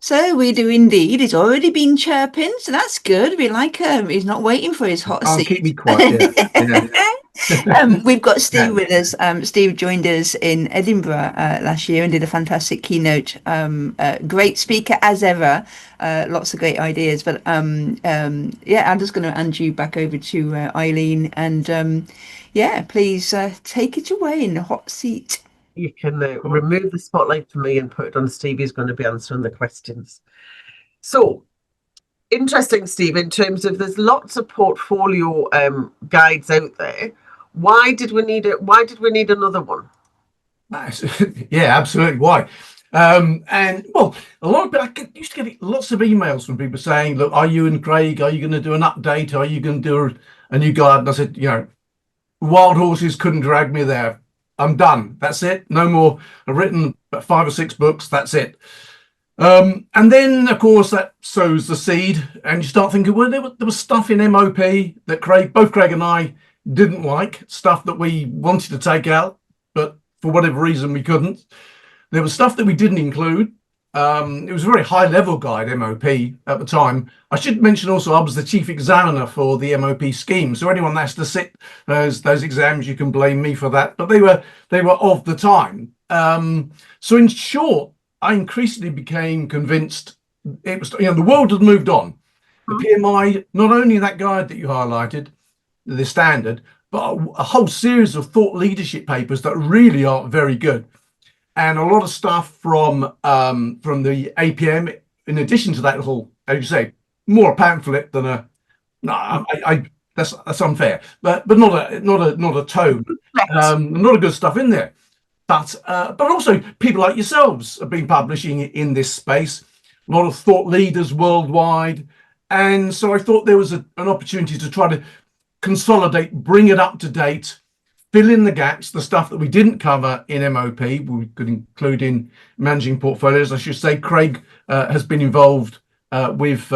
So we do indeed. He's already been chirping, so that's good. We like him. He's not waiting for his hot Can't keep seat. me quiet. Yeah, yeah, We've got Steve yeah. with us. Steve joined us in Edinburgh last year and did a fantastic keynote. Great speaker as ever. Lots of great ideas. But yeah, I'm just going to hand you back over to Eileen. And yeah, please take it away in the hot seat. You can Cool. remove the spotlight for me and put it on Steve. He's going to be answering the questions. So interesting, Steve, in terms of there's lots of portfolio guides out there. Why did we need it? Why did we need another one? Nice. Yeah, absolutely. Why? And well, a lot of I used to get lots of emails from people saying, "Look, are you and Craig? Are you going to do an update? Are you going to do a new guide?" And I said, wild horses couldn't drag me there. I'm done. That's it. No more. I've written about 5 or 6 books. That's it. And then, of course, that sows the seed, and you start thinking, well, there was stuff in MOP that both Craig and I didn't like, stuff that we wanted to take out, but for whatever reason we couldn't. There was stuff that we didn't include. It was a very high-level guide, MOP, at the time. I should mention also I was the chief examiner for the MOP scheme, so anyone that has to sit those exams, you can blame me for that. But they were of the time. So in short, I increasingly became convinced it was, the world had moved on. The PMI, not only that guide that you highlighted, the standard, but a whole series of thought leadership papers that really are very good. And a lot of stuff from the APM, in addition to that little, as you say, more a pamphlet than a, no, that's unfair, but not a tome, not a good stuff in there. But also people like yourselves have been publishing in this space, a lot of thought leaders worldwide. And so I thought there was an opportunity to try to consolidate, bring it up to date, fill in the gaps, the stuff that we didn't cover in MOP, we could include in managing portfolios. I should say Craig has been involved with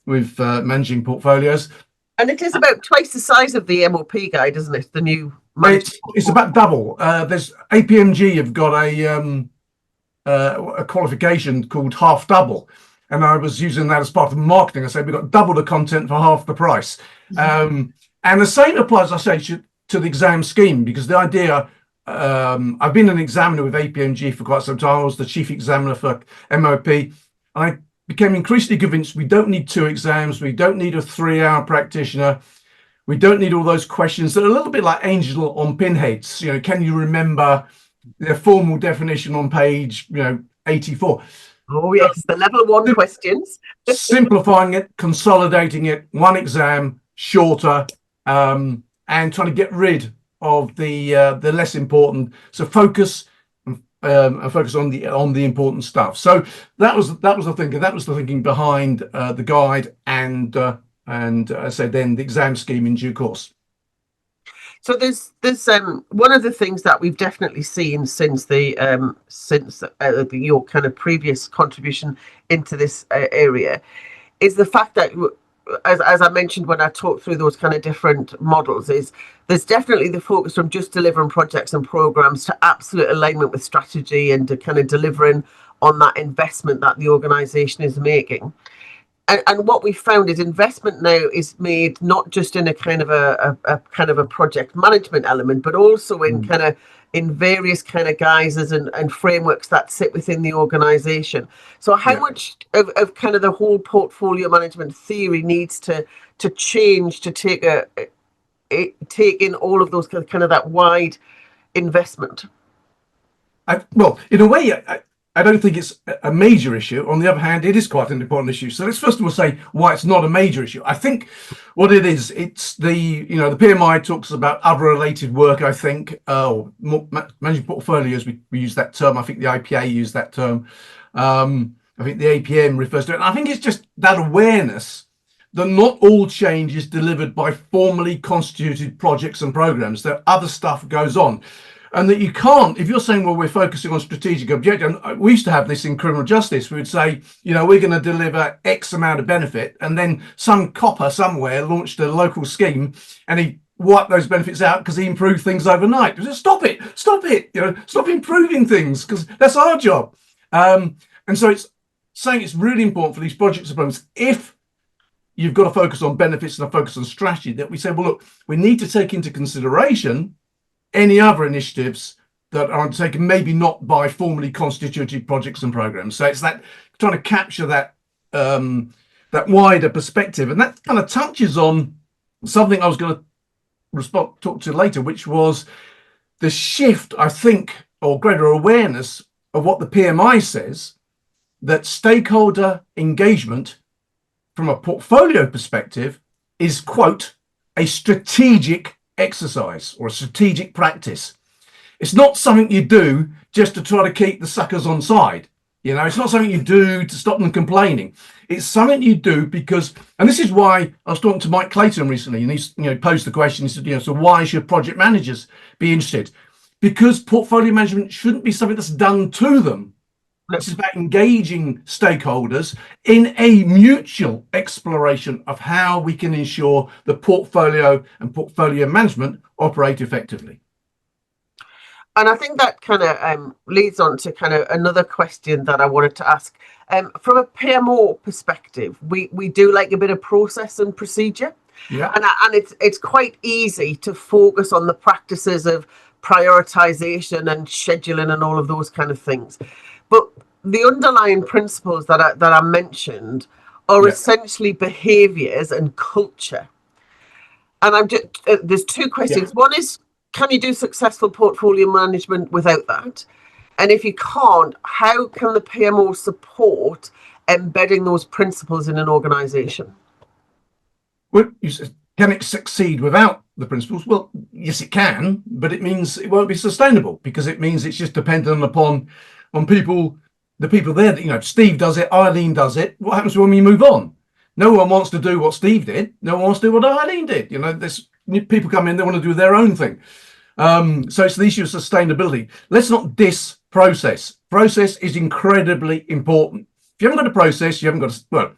managing portfolios. And it is about twice the size of the MOP guide, isn't it? The new. It's about double. There's APMG have got a qualification called half double, and I was using that as part of marketing. I said we've got double the content for half the price, and the same applies, I say, to the exam scheme, because the idea. I've been an examiner with APMG for quite some time. I was the chief examiner for MOP. I became increasingly convinced we don't need 2 exams. We don't need a 3-hour practitioner. We don't need all those questions that are a little bit like angel on pinheads. Can you remember their formal definition on page, 84? Oh yes, the level 1 questions. Simplifying it, consolidating it, 1 exam, shorter, and trying to get rid of the less important. So focus on the important stuff. So that was the thinking. That was the thinking behind the guide and I said then the exam scheme in due course. So there's one of the things that we've definitely seen since your kind of previous contribution into this area is the fact that, as I mentioned when I talked through those kind of different models, is there's definitely the focus from just delivering projects and programs to absolute alignment with strategy and to kind of delivering on that investment that the organization is making. And what we found is investment now is made not just in a kind of a project management element, but also in kind of in various kind of guises and frameworks that sit within the organization. So how much of kind of the whole portfolio management theory needs to change to take in all of those kind of that wide investment? Well, in a way, I don't think it's a major issue. On the other hand, it is quite an important issue. So let's first of all say why it's not a major issue. I think what it is, it's the PMI talks about other related work, I think, managing portfolios, we use that term. I think the IPA use that term. I think the APM refers to it. And I think it's just that awareness that not all change is delivered by formally constituted projects and programs, that other stuff goes on. And that you can't, if you're saying, well, we're focusing on strategic objective, and we used to have this in criminal justice, we would say, we're going to deliver X amount of benefit, and then some copper somewhere launched a local scheme, and he wiped those benefits out because he improved things overnight. Stop it, stop improving things, because that's our job. And so saying it's really important for these projects and programs, if you've got to focus on benefits and a focus on strategy, that we say, well, look, we need to take into consideration any other initiatives that are undertaken, maybe not by formally constituted projects and programs. So it's that trying to capture that that wider perspective, and that kind of touches on something I was going to talk to later, which was the shift, I think, or greater awareness of what the PMI says, that stakeholder engagement from a portfolio perspective is, quote, a strategic exercise or a strategic practice. It's not something you do just to try to keep the suckers on side. You know, it's not something you do to stop them complaining. It's something you do because, and this is why I was talking to Mike Clayton recently, and he's, posed the question. He said, so why should project managers be interested? Because portfolio management shouldn't be something that's done to them. This is about engaging stakeholders in a mutual exploration of how we can ensure the portfolio and portfolio management operate effectively. And I think that kind of leads on to kind of another question that I wanted to ask. From a PMO perspective, we do like a bit of process and procedure. Yeah. And it's quite easy to focus on the practices of prioritization and scheduling and all of those kind of things. But the underlying principles that I mentioned are essentially behaviors and culture. And I'm just there's two questions. Yeah. One is, can you do successful portfolio management without that? And if you can't, how can the PMO support embedding those principles in an organization? Well, you said, can it succeed without the principles? Well, yes, it can, but it means it won't be sustainable, because it means it's just dependent upon people, the people there. Steve does it, Eileen does it. What happens when we move on? No one wants to do what Steve did. No one wants to do what Eileen did. There's people come in, they want to do their own thing. So it's the issue of sustainability. Let's not diss process. Process is incredibly important. If you haven't got a process, you haven't got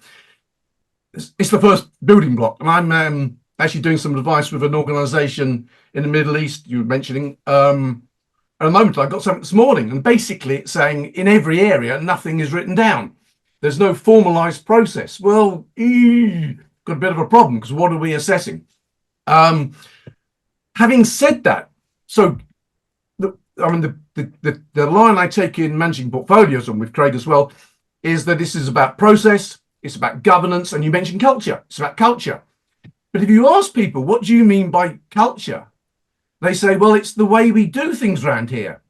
it's the first building block. And I'm actually doing some advice with an organization in the Middle East you were mentioning. At the moment, I got something this morning, and basically it's saying in every area, nothing is written down. There's no formalized process. Well, got a bit of a problem, because what are we assessing? Having said that, so the line I take in managing portfolios, and with Craig as well, is that this is about process, it's about governance, and you mentioned culture. It's about culture. But if you ask people, what do you mean by culture? They say, well, it's the way we do things around here.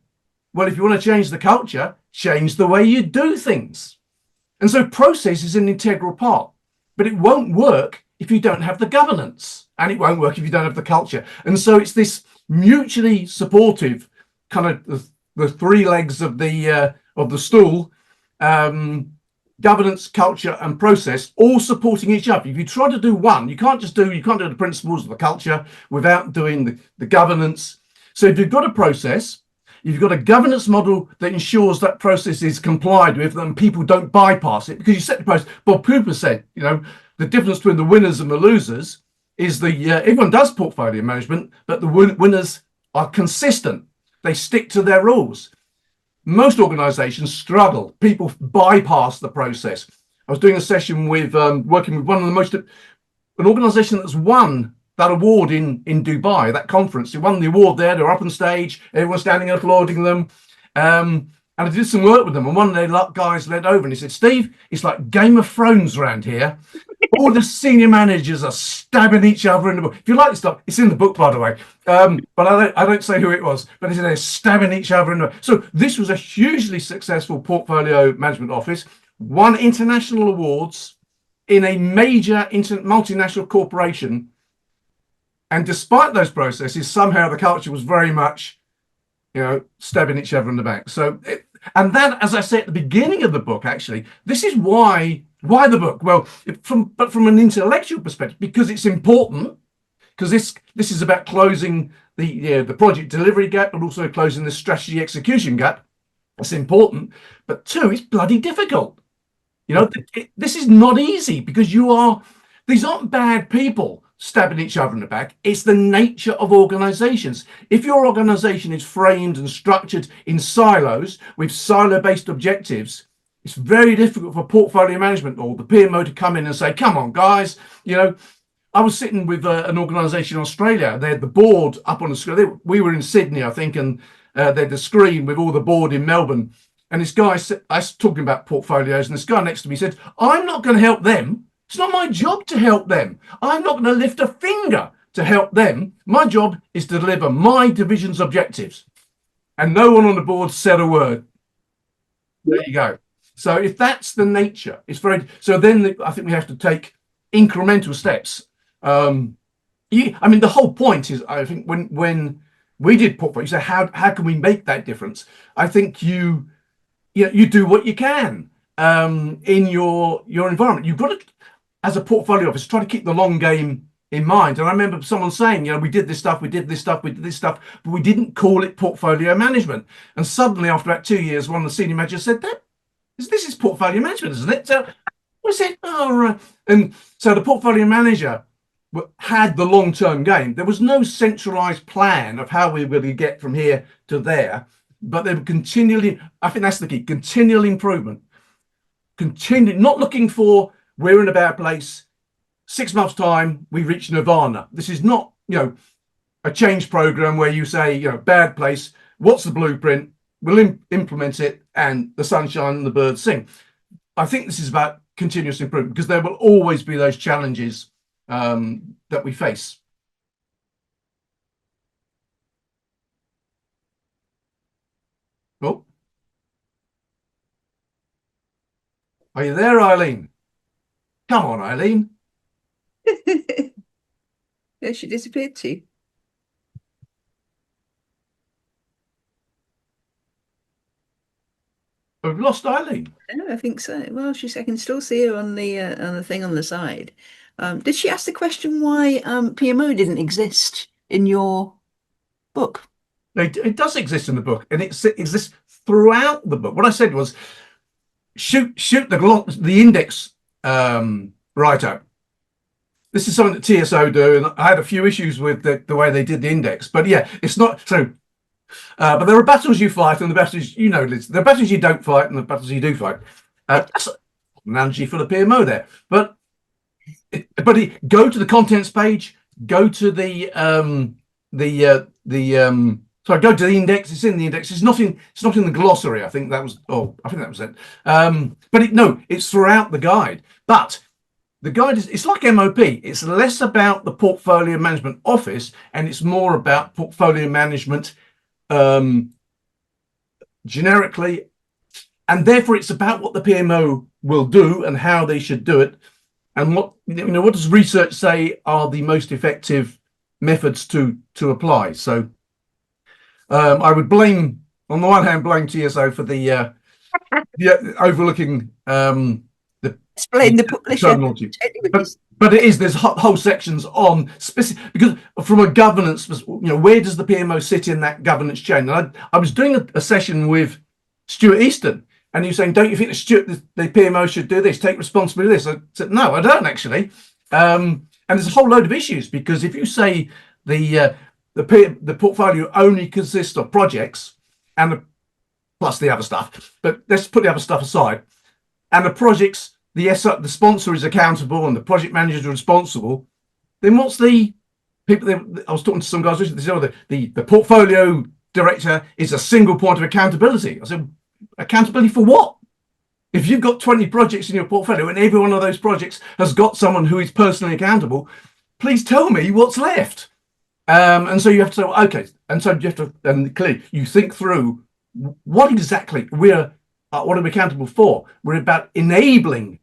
Well, if you want to change the culture, change the way you do things. And so process is an integral part, but it won't work if you don't have the governance, and it won't work if you don't have the culture. And so it's this mutually supportive kind of the three legs of the stool, governance, culture, and process, all supporting each other. If you try to do one, you can't do the principles of the culture without doing the governance. So if you've got a process, you've got a governance model that ensures that process is complied with and people don't bypass it, because you set the process. Bob Cooper said, the difference between the winners and the losers is everyone does portfolio management, but the winners are consistent. They stick to their rules. Most organizations struggle. People bypass the process. I was doing a session with working with an organization that's won that award in Dubai, that conference. They won the award there. They're up on stage, everyone's standing and applauding them. And I did some work with them, and one of their guys leaned over and he said, Steve, it's like Game of Thrones around here. All the senior managers are stabbing each other in the book. If you like this stuff, it's in the book, by the way. But I don't say who it was, but they're stabbing each other in the book. So this was a hugely successful portfolio management office, won international awards in a major multinational corporation. And despite those processes, somehow the culture was very much, stabbing each other in the back. So, and then, as I say at the beginning of the book, actually, this is why the book? Well, from an intellectual perspective, because it's important, because this is about closing the project delivery gap, but also closing the strategy execution gap. It's important, but two, it's bloody difficult. This is not easy, because these aren't bad people stabbing each other in the back. It's the nature of organizations. If your organization is framed and structured in silos with silo-based objectives, it's very difficult for portfolio management or the PMO to come in and say, come on, guys, you know, I was sitting with an organisation in Australia. They had the board up on the screen. We were in Sydney, I think, and they had the screen with all the board in Melbourne. And this guy said, I was talking about portfolios, and this guy next to me said, I'm not going to help them. It's not my job to help them. I'm not going to lift a finger to help them. My job is to deliver my division's objectives. And no one on the board said a word. There you go. So if that's the nature, it's very, so then I think we have to take incremental steps. I mean, the whole point is, I think when we did portfolio, you say, how can we make that difference? I think you do what you can in your environment. You've got to, as a portfolio officer, try to keep the long game in mind. And I remember someone saying, we did this stuff, we did this stuff, but we didn't call it portfolio management. And suddenly, after about 2 years, one of the senior managers said, this is portfolio management, isn't it? So we said, oh, right. And so the portfolio manager had the long-term game. There was no centralized plan of how we were going to get from here to there, but they were continually, I think that's the key, continual improvement, not looking for, we're in a bad place, 6 months time, we reach nirvana. This is not, a change program where you say, bad place, what's the blueprint, we'll implement it, and the sunshine and the birds sing. I think this is about continuous improvement, because there will always be those challenges that we face. Oh, are you there, Eileen? Come on, Eileen. Yeah, she disappeared too. We've lost Eileen. No, I think so. Well, I can still see her on the thing on the side. Did she ask the question why PMO didn't exist in your book? It does exist in the book, and it exists throughout the book. What I said was, shoot the index write-up. This is something that TSO do, and I had a few issues with the way they did the index. But yeah, it's not so. But there are battles you fight, and the battles Liz. There are battles you don't fight, and the battles you do fight. That's an analogy for the PMO there. But go to the contents page. Go to the sorry, go to the index. It's in the index. It's not in the glossary. I think that was. Oh, I think that was it. But it's throughout the guide. But the guide it's like MOP. It's less about the portfolio management office, and it's more about portfolio management generically, and therefore it's about what the PMO will do and how they should do it, and what does research say are the most effective methods to apply. So I would blame, on the one hand, TSO for the overlooking explain the publisher terminology. But there's whole sections on specific, because from a governance, where does the PMO sit in that governance chain? And I was doing a session with Stuart Easton, and he was saying, don't you think the PMO should do this, take responsibility for this? I said, no, I don't actually. And there's a whole load of issues, because if you say the portfolio only consists of projects and plus the other stuff, but let's put the other stuff aside, and the projects, the sponsor is accountable and the project managers are responsible, then what's the people? I was talking to some guys recently, the portfolio director is a single point of accountability. I said, accountability for what? If you've got 20 projects in your portfolio and every one of those projects has got someone who is personally accountable, please tell me what's left. And so you have to say, okay, and so you have to, and clearly you think through what exactly what are we accountable for? We're about enabling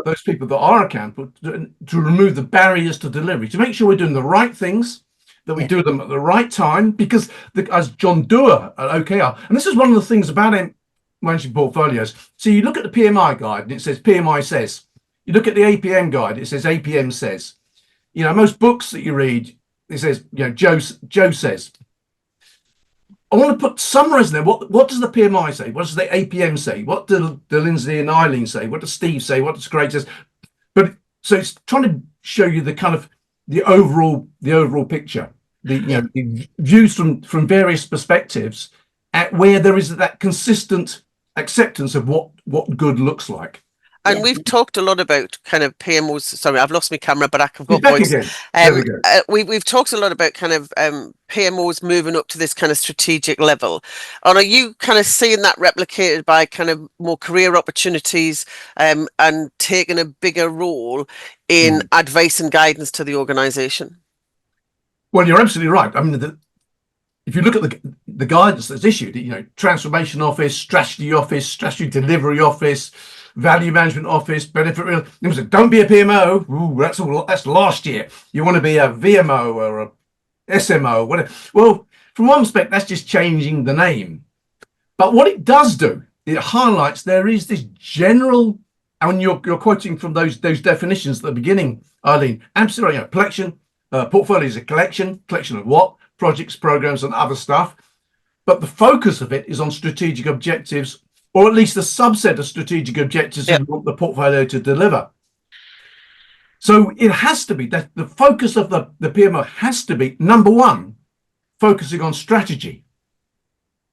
those people that are accountable to remove the barriers to delivery, to make sure we're doing the right things, that we do them at the right time, because as John Doerr at OKR, and this is one of the things about managing portfolios. So you look at the PMI guide and it says PMI says. You look at the APM guide, it says APM says. Most books that you read, it says, Joe says. I want to put summarize there. What does the PMI say? What does the APM say? What do Lindsay and Eileen say? What does Steve say? What does Craig say? But so it's trying to show you the kind of the overall picture, the views from various perspectives, at where there is that consistent acceptance of what good looks like. And we've talked a lot about kind of PMOs. Sorry, I've lost my camera, but I've got Back voice. again. There we go. We've talked a lot about kind of PMOs moving up to this kind of strategic level. And are you kind of seeing that replicated by kind of more career opportunities and taking a bigger role in advice and guidance to the organisation? Well, you're absolutely right. I mean, if you look at the guidance that's issued, transformation office, strategy delivery office, value management office, benefit don't be a PMO. Ooh, that's last year. You want to be a VMO or a SMO, whatever. Well, from one aspect, that's just changing the name. But what it does do, it highlights there is this general, and you're quoting from those definitions at the beginning, Eileen. Absolutely, collection. Portfolio is a collection of what? Projects, programs, and other stuff. But the focus of it is on strategic objectives, or at least a subset of strategic objectives that we want the portfolio to deliver. So it has to be that the focus of the PMO has to be, number one, focusing on strategy.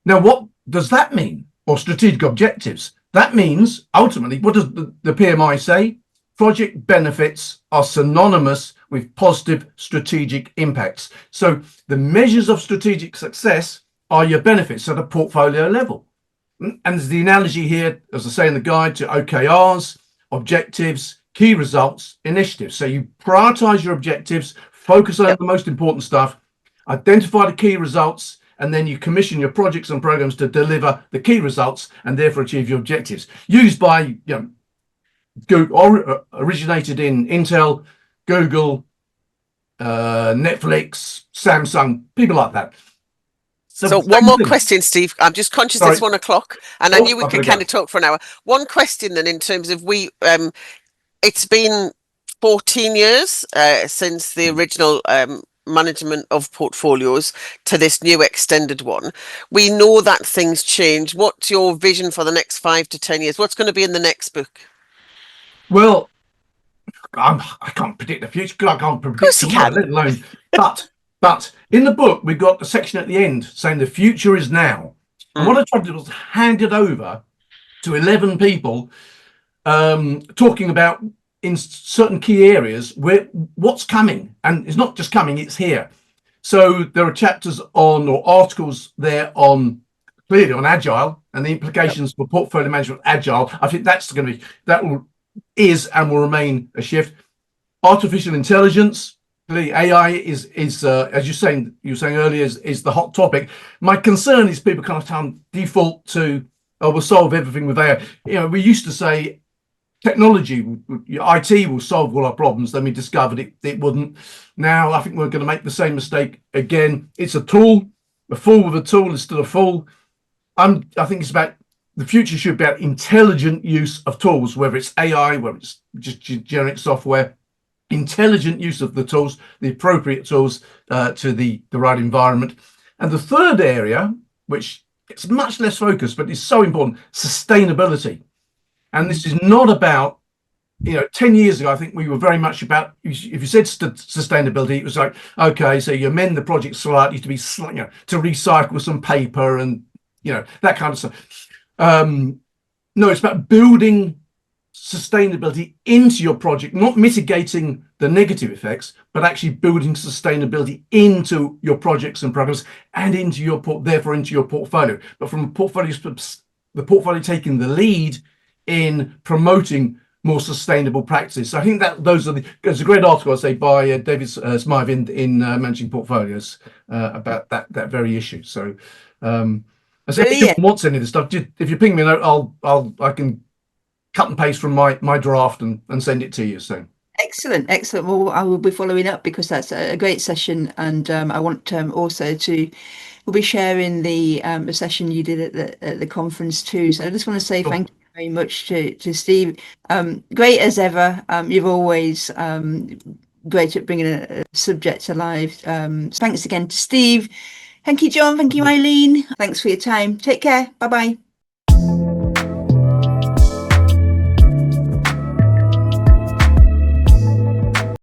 Now, what does that mean? Or strategic objectives? That means, ultimately, what does the PMI say? Project benefits are synonymous with positive strategic impacts. So the measures of strategic success are your benefits at a portfolio level. And there's the analogy here, as I say in the guide, to OKRs, objectives, key results, initiatives. So you prioritize your objectives, focus on the most important stuff, identify the key results, and then you commission your projects and programs to deliver the key results and therefore achieve your objectives. Used by, originated in Intel, Google, Netflix, Samsung, people like that. So one more question, Steve. I'm just conscious it's 1 o'clock, and I knew we could kind of talk for an hour. One question then, in terms of it's been 14 years since the original management of portfolios to this new extended one. We know that things change. What's your vision for the next 5 to 10 years? What's going to be in the next book? Well, I can't predict the future. I can't predict tomorrow, let alone. But in the book, we've got a section at the end saying the future is now. And what I tried to do was hand it over to 11 people talking about in certain key areas what's coming. And it's not just coming, it's here. So there are chapters or articles there clearly on Agile and the implications for portfolio management Agile. I think that's going to be, is and will remain a shift. Artificial intelligence, clearly AI is as you were saying earlier, is the hot topic. My concern is people kind of default to, we'll solve everything with AI. We used to say technology, IT will solve all our problems. Then we discovered it wouldn't. Now I think we're going to make the same mistake again. It's a tool. A fool with a tool is still a fool. I think it's about, the future should be about intelligent use of tools, whether it's AI, whether it's just generic software, intelligent use of the tools, the appropriate tools to the right environment. And the third area, which gets much less focus, but is so important, sustainability. And this is not about, 10 years ago, I think we were very much about, if you said sustainability, it was like, okay, so you amend the project slightly to be, to recycle some paper and, that kind of stuff. No, it's about building sustainability into your project, not mitigating the negative effects, but actually building sustainability into your projects and programs and into your portfolio. But from a portfolio, the portfolio taking the lead in promoting more sustainable practices. So I think that there's a great article, I say, by David Smythe in Managing Portfolios about that very issue. So if anyone wants any of this stuff, if you ping me a note, I can cut and paste from my draft and send it to you. So excellent. Well, I will be following up because that's a great session, and I want also we'll be sharing the session you did at the conference too. So I just want to say thank you very much to Steve. Great as ever. You're always great at bringing a subject alive. Thanks again to Steve. Thank you, John. Thank you, Eileen. Thanks for your time. Take care. Bye-bye.